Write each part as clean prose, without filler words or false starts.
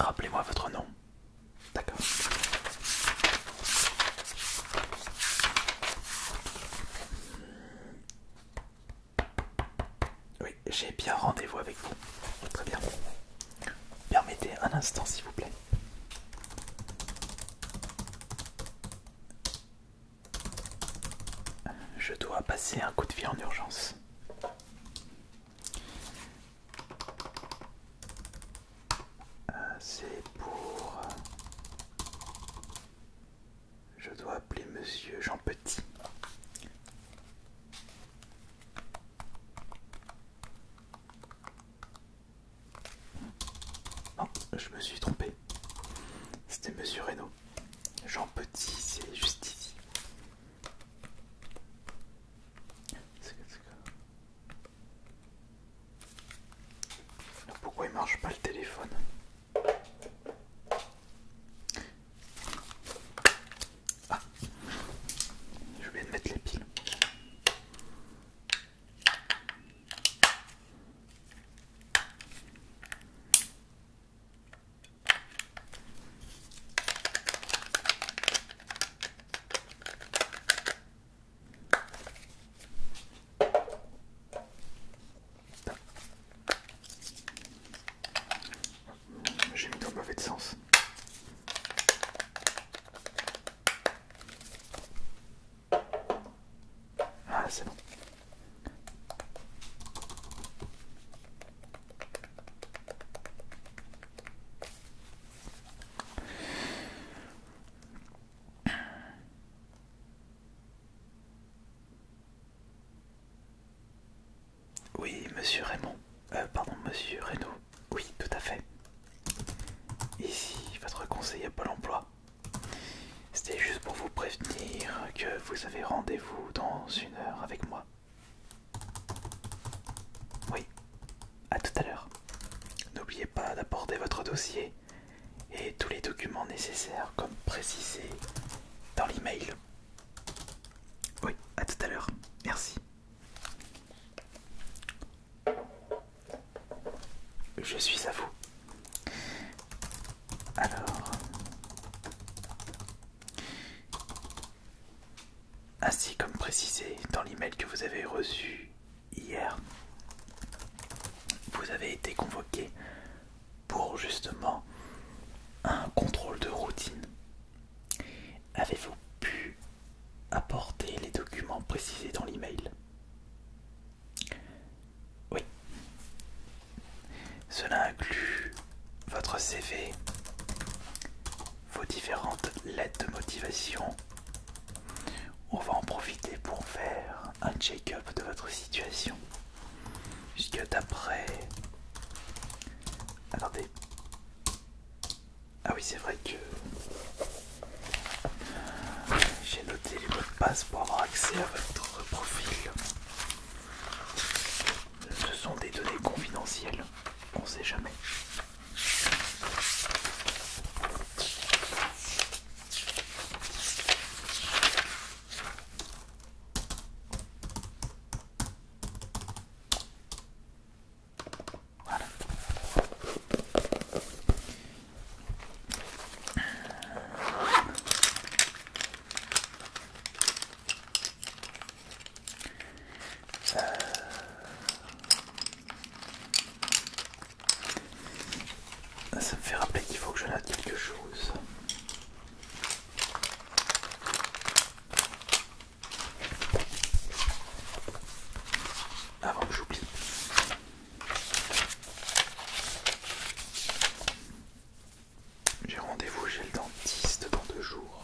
rappelez-moi votre nom. D'accord. Oui, j'ai bien rendez-vous avec vous. Très bien. Permettez un instant, s'il vous plaît. Je dois passer un coup de fil en urgence. C'est pour... Je dois appeler Monsieur Jean Petit. Non, je me suis trompé. C'était Monsieur Reynaud. Jean Petit, c'est juste ici. Pourquoi il marche pas le téléphone? Ah, j'ai oublié de mettre les piles. J'ai mis dans le mauvais sens. Ah, c'est bon. Oui, Monsieur Raymond. Pardon, Monsieur Reynaud. Oui, tout à fait. Ici, votre conseiller Pôle emploi. C'était juste pour vous prévenir que vous avez rendez-vous dans 1 heure avec moi. Oui, à tout à l'heure. N'oubliez pas d'apporter votre dossier et tous les documents nécessaires comme précisé dans l'email. Oui, à tout à l'heure. Merci. Je suis à vous. Alors, ainsi comme précisé dans l'email que vous avez reçu hier, vous avez été convoqué pour justement un contrôle de routine. Avez-vous pu apporter les documents précisés dans l'email? Oui. Cela inclut votre CV, vos différentes lettres de motivation. On va en profiter pour faire un check-up de votre situation. Puisque d'après... Attendez. Ah oui, c'est vrai que... J'ai noté les mots de passe pour avoir accès à votre profil. Ce sont des données confidentielles. On sait jamais. Voilà. Ça me fait rappeler qu'il faut que je note quelque chose. Avant que j'oublie. J'ai rendez-vous chez le dentiste dans 2 jours.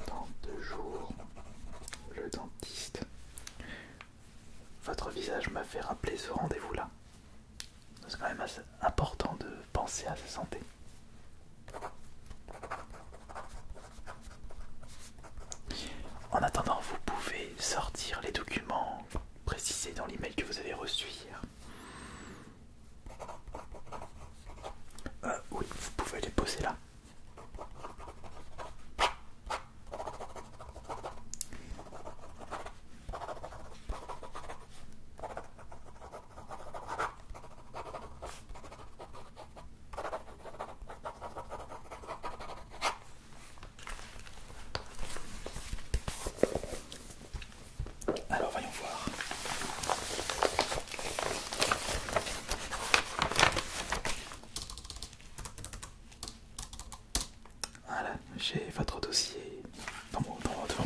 Dans 2 jours, le dentiste. Votre visage m'a fait rappeler ce rendez-vous-là. C'est quand même assez important de penser à sa santé. En attendant, vous pouvez sortir les documents précisés dans l'email que vous avez reçu hier. Oui, vous pouvez les poser là. votre dossier devant mon PC.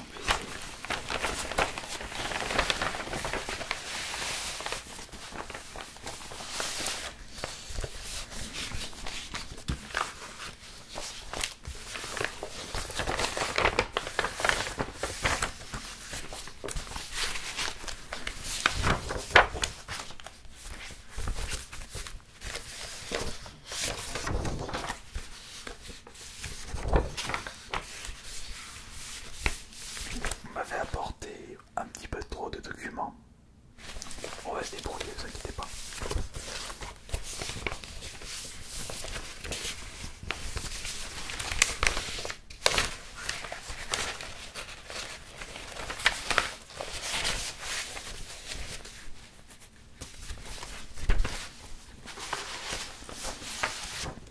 Vous m'avez apporté un petit peu trop de documents. On va se débrouiller, ne vous inquiétez pas.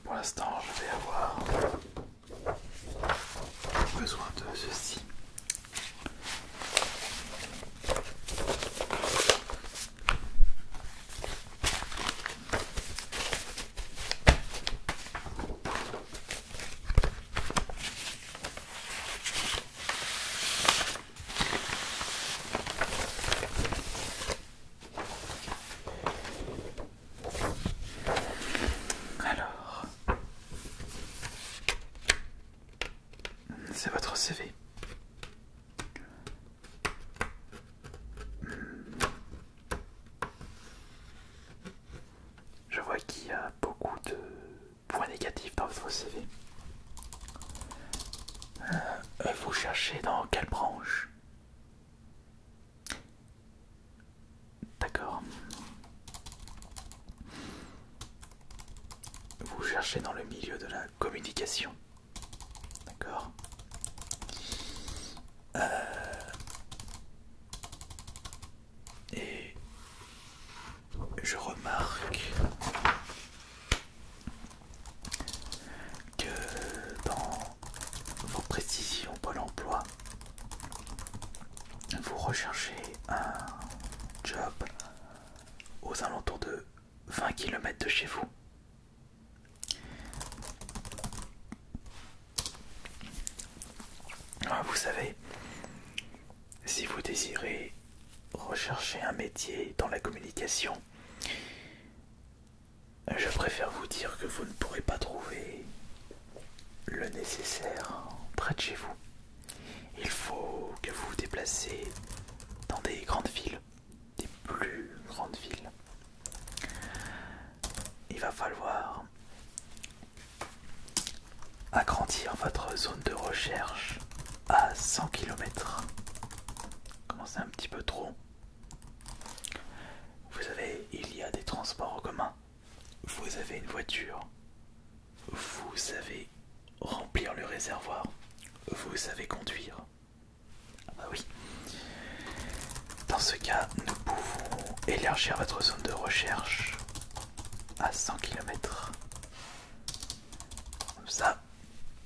Pour l'instant, je vais avoir besoin de ceci. Alors, c'est votre CV. Je vois qu'il y a beaucoup de points négatifs dans votre CV. Vous cherchez dans quelle branche? D'accord. Vous cherchez dans le milieu de la communication. D'accord. Et je remarque que dans vos précisions Pôle emploi, vous recherchez un job aux alentours de 20 km de chez vous. Vous savez, si vous désirez rechercher un métier dans la communication, je préfère vous dire que vous ne pourrez pas trouver le nécessaire près de chez vous. Il faut que vous vous déplacez dans des grandes villes, des plus grandes villes. Il va falloir agrandir votre zone de recherche à 100 km. Comment c'est un petit peu trop? Vous savez, il y a des transports en commun. Vous avez une voiture. Vous savez remplir le réservoir. Vous savez conduire. Ah bah oui. Dans ce cas, nous pouvons élargir votre zone de recherche à 100 km. Comme ça,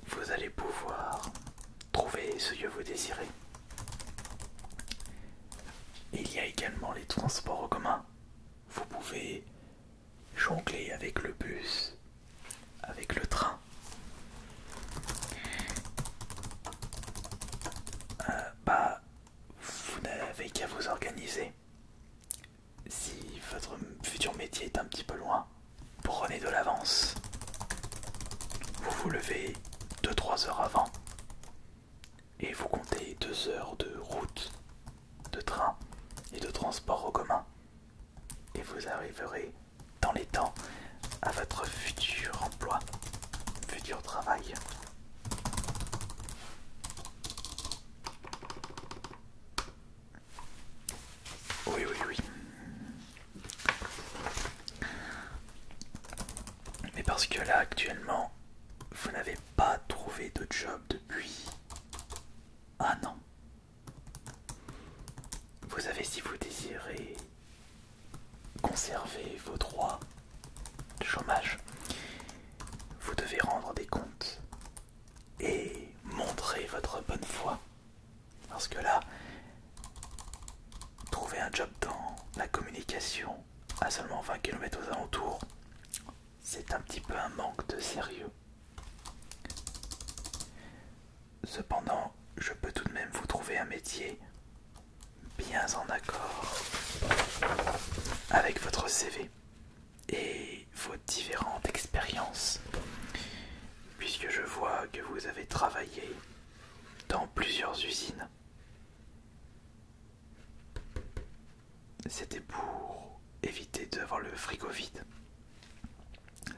vous allez pouvoir trouver ce que vous désirez. Il y a également les transports en commun. Vous pouvez jongler avec le bus, avec le train. Vous n'avez qu'à vous organiser. Si votre futur métier est un petit peu loin, prenez de l'avance. Vous vous levez 2-3 heures avant et vous comptez 2 heures de route, de train et de transport en commun. Et vous arriverez dans les temps à votre futur emploi, futur travail. Oui, oui, oui. Mais parce que là, actuellement, vous n'avez pas trouvé de job depuis un an. Vous savez, si vous désirez conserver vos droits de chômage, vous devez rendre des comptes et montrer votre bonne foi. Parce que là, trouver un job dans la communication à seulement 20 km aux alentours, c'est un petit peu un manque de sérieux. Cependant, je peux tout de même vous trouver un métier bien en accord avec votre CV et vos différentes expériences, puisque je vois que vous avez travaillé dans plusieurs usines. C'était pour éviter d'avoir le frigo vide.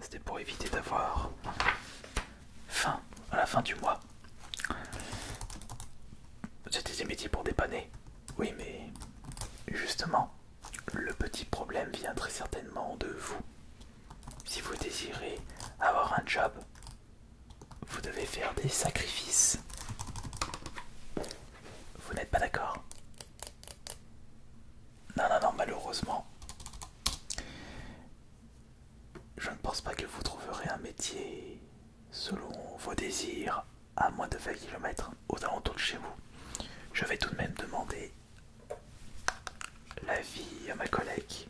C'était pour éviter d'avoir faim à la fin du mois. C'était des métiers pour dépanner. Oui, mais justement, le petit problème vient très certainement de vous. Si vous désirez avoir un job, vous devez faire des sacrifices. Vous n'êtes pas d'accord? Non, non, non, malheureusement. Je ne pense pas que vous trouverez un métier selon vos désirs à moins de 20 km aux alentours de chez vous. Je vais tout de même demander l'avis à ma collègue.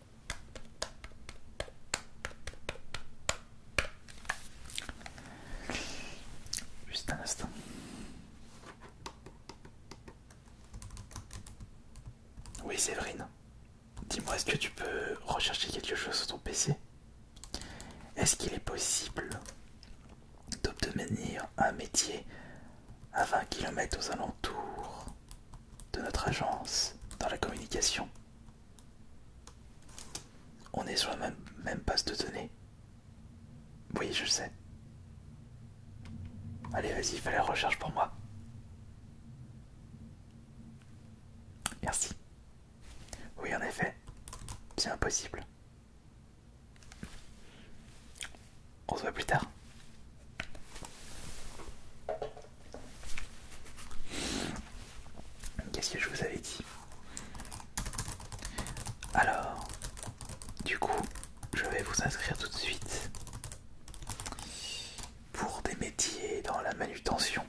Juste un instant. Oui, Séverine. Dis-moi, est-ce que tu peux rechercher quelque chose sur ton PC? Est-ce qu'il est possible d'obtenir un métier à 20 km aux alentours de notre agence dans la communication? On est sur la même base de données. Oui, je sais. Allez, vas-y, fais la recherche pour moi. Merci. Oui, en effet, c'est impossible. On se voit plus tard. Qu'est-ce que je vous avais dit? Alors, du coup, je vais vous inscrire tout de suite pour des métiers dans la manutention.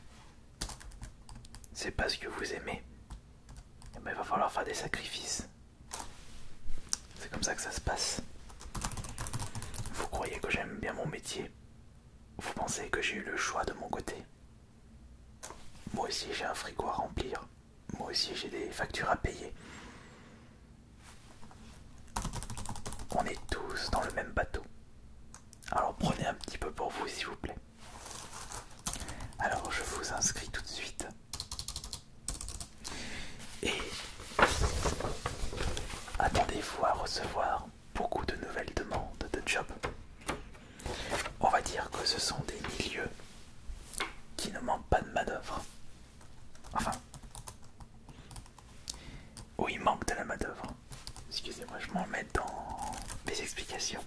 C'est pas ce que vous aimez, mais il va falloir faire des sacrifices. C'est comme ça que ça se passe. Vous croyez que j'aime bien mon métier? Vous pensez que j'ai eu le choix de mon côté? Moi aussi j'ai un frigo à remplir. Moi aussi j'ai des factures à payer. On est tous dans le même bateau. Alors prenez un petit peu pour vous s'il vous plaît. Alors je vous inscris tout de suite. Et attendez-vous à recevoir beaucoup de nouvelles demandes de job. On va dire que ce sont des milieux qui ne manquent pas de manœuvre. Enfin, où il manque de la manœuvre. Excusez-moi, je m'en mets dans mes explications.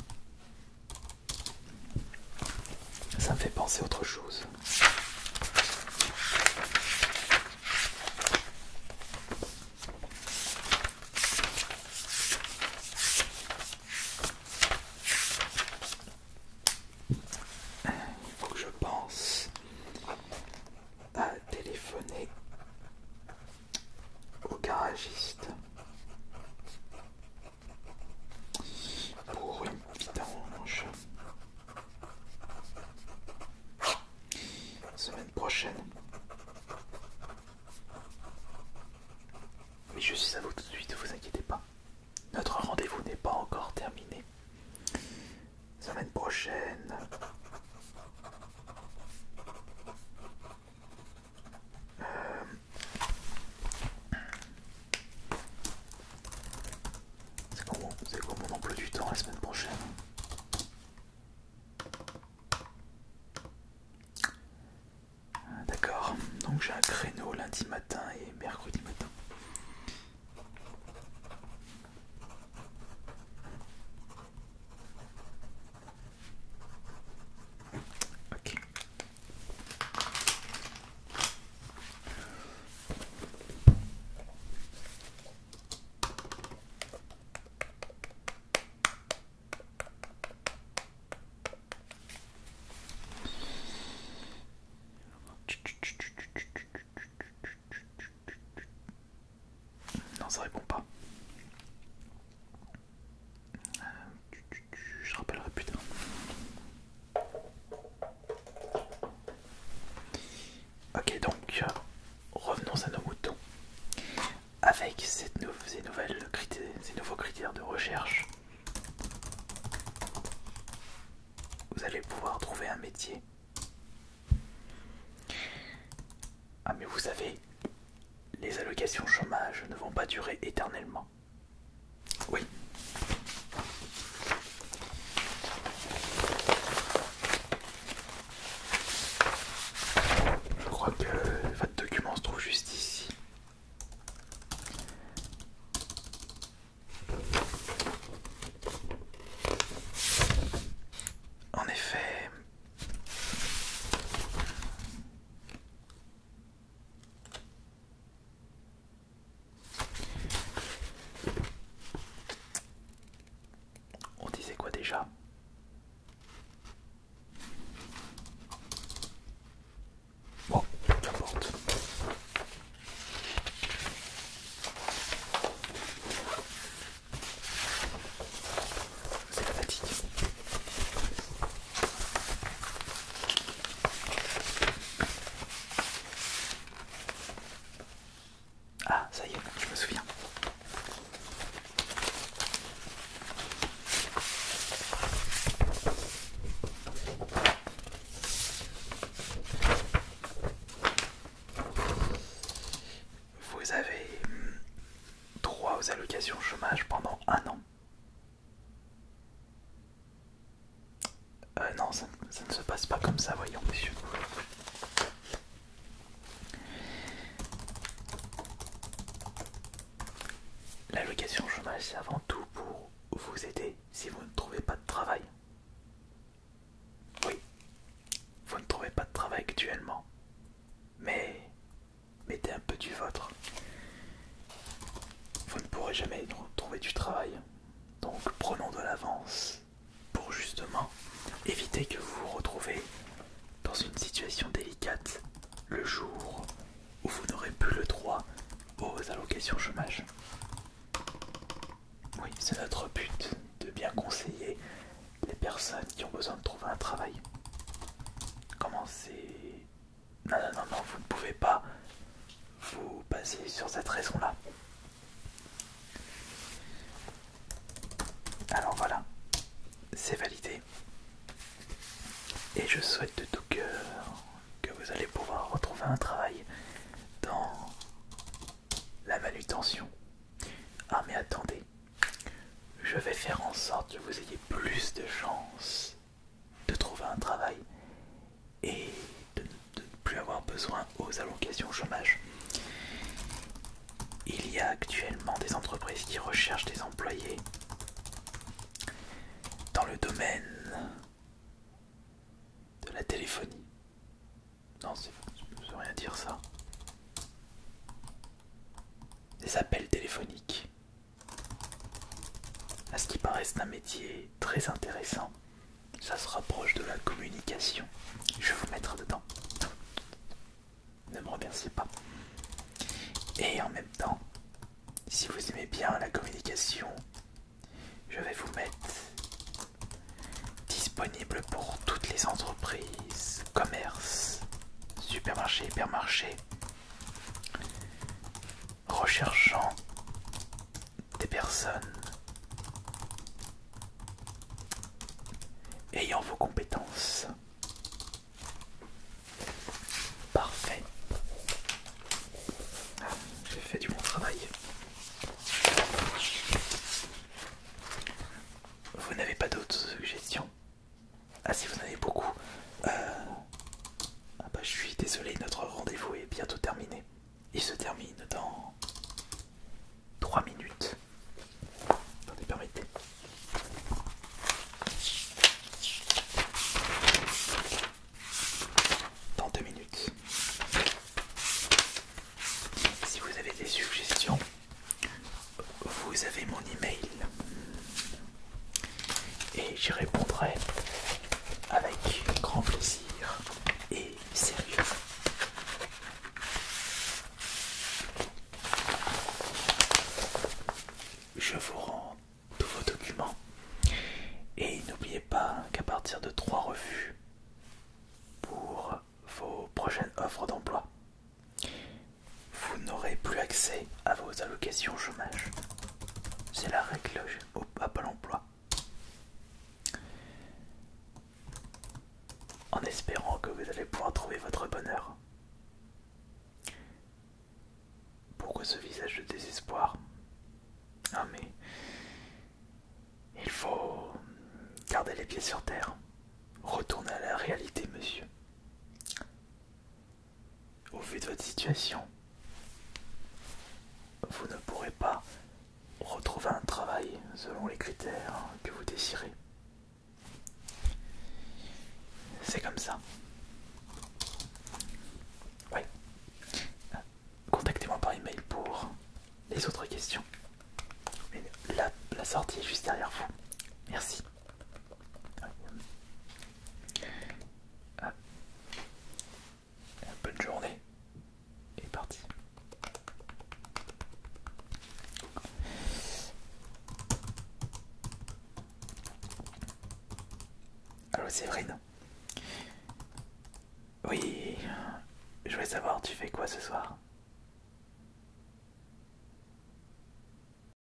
Ça me fait penser à autre chose. Il faut que je pense à téléphoner au garagiste pour une vidange. Semaine prochaine. Mais je suis à vous tout de suite, ne vous inquiétez pas. Notre rendez-vous n'est pas encore terminé. Semaine prochaine. C'est quoi mon emploi du temps la semaine prochaine? D'accord, donc j'ai un créneau lundi matin et mercredi matin. Ok. Non, ça répond pas. Je rappellerai plus tard. Ok, donc savez, les allocations chômage ne vont pas durer éternellement. Oui. Je crois que votre document se trouve juste ici. En effet, on disait quoi déjà? Bon, qu'importe. C'est la fatigue. Ah, ça y est, je me souviens. Vous avez droit aux allocations chômage pendant un an. Non, ça ne se passe pas comme ça, voyons, monsieur. L'allocation chômage, c'est avant tout pour vous aider si vous ne trouvez pas de travail. Oui, vous ne trouvez pas de travail actuellement, mais mettez un peu du vôtre. Vous ne pourrez jamais trouver du travail, donc prenons de l'avance pour justement éviter que vous vous retrouvez dans une situation délicate le jour où vous n'aurez plus le droit aux allocations chômage. Oui, c'est notre but de bien conseiller les personnes qui ont besoin de trouver un travail. Comment c'est... Non, non, non, non, vous ne pouvez pas vous baser sur cette raison-là. Alors voilà, c'est validé. Et je souhaite de tout cœur que vous allez pouvoir retrouver un travail dans la manutention. Ah mais attendez, je vais faire en sorte que vous ayez plus de chances de trouver un travail et de ne plus avoir besoin aux allocations chômage. Il y a actuellement des entreprises qui recherchent des employés dans le domaine de la téléphonie. Non, ça ne veut rien dire ça. Des appels téléphoniques. À ce qui paraît, c'est un métier très intéressant. Ça se rapproche de la communication. Je vais vous mettre dedans. Ne me remerciez pas. Et en même temps, si vous aimez bien la communication, je vais vous mettre disponible pour toutes les entreprises, commerces, supermarchés, hypermarchés, recherchant des personnes ayant vos compétences. Parfait. J'ai fait du bon travail. Vous n'avez pas d'autres suggestions? Ah, si vous en avez beaucoup. Ah bah je suis désolé, notre rendez-vous est bientôt terminé. Il se termine dans 3 minutes. Attendez, permettez. Dans 2 minutes. Si vous avez des suggestions, vous avez mon email. Et j'y répondrai avec grand plaisir et sérieux. Je vous rends tous vos documents et n'oubliez pas qu'à partir de 3 revues pour vos prochaines offres d'emploi, vous n'aurez plus accès à vos allocations chômage. C'est la règle à Pôle emploi. En espérant que vous allez pouvoir trouver votre bonheur. vois ce visage de désespoir. Ah mais il faut garder les pieds sur terre. Retournez à la réalité, monsieur. Au vu de votre situation, vous ne pourrez pas retrouver un travail selon les critères que vous désirez. C'est comme ça. Oui. Contactez-moi par email pour les autres questions. Mais la sortie est juste derrière vous. Merci. Bonne journée. Et parti. Allô Séverine. Oui, je voulais savoir, tu fais quoi ce soir?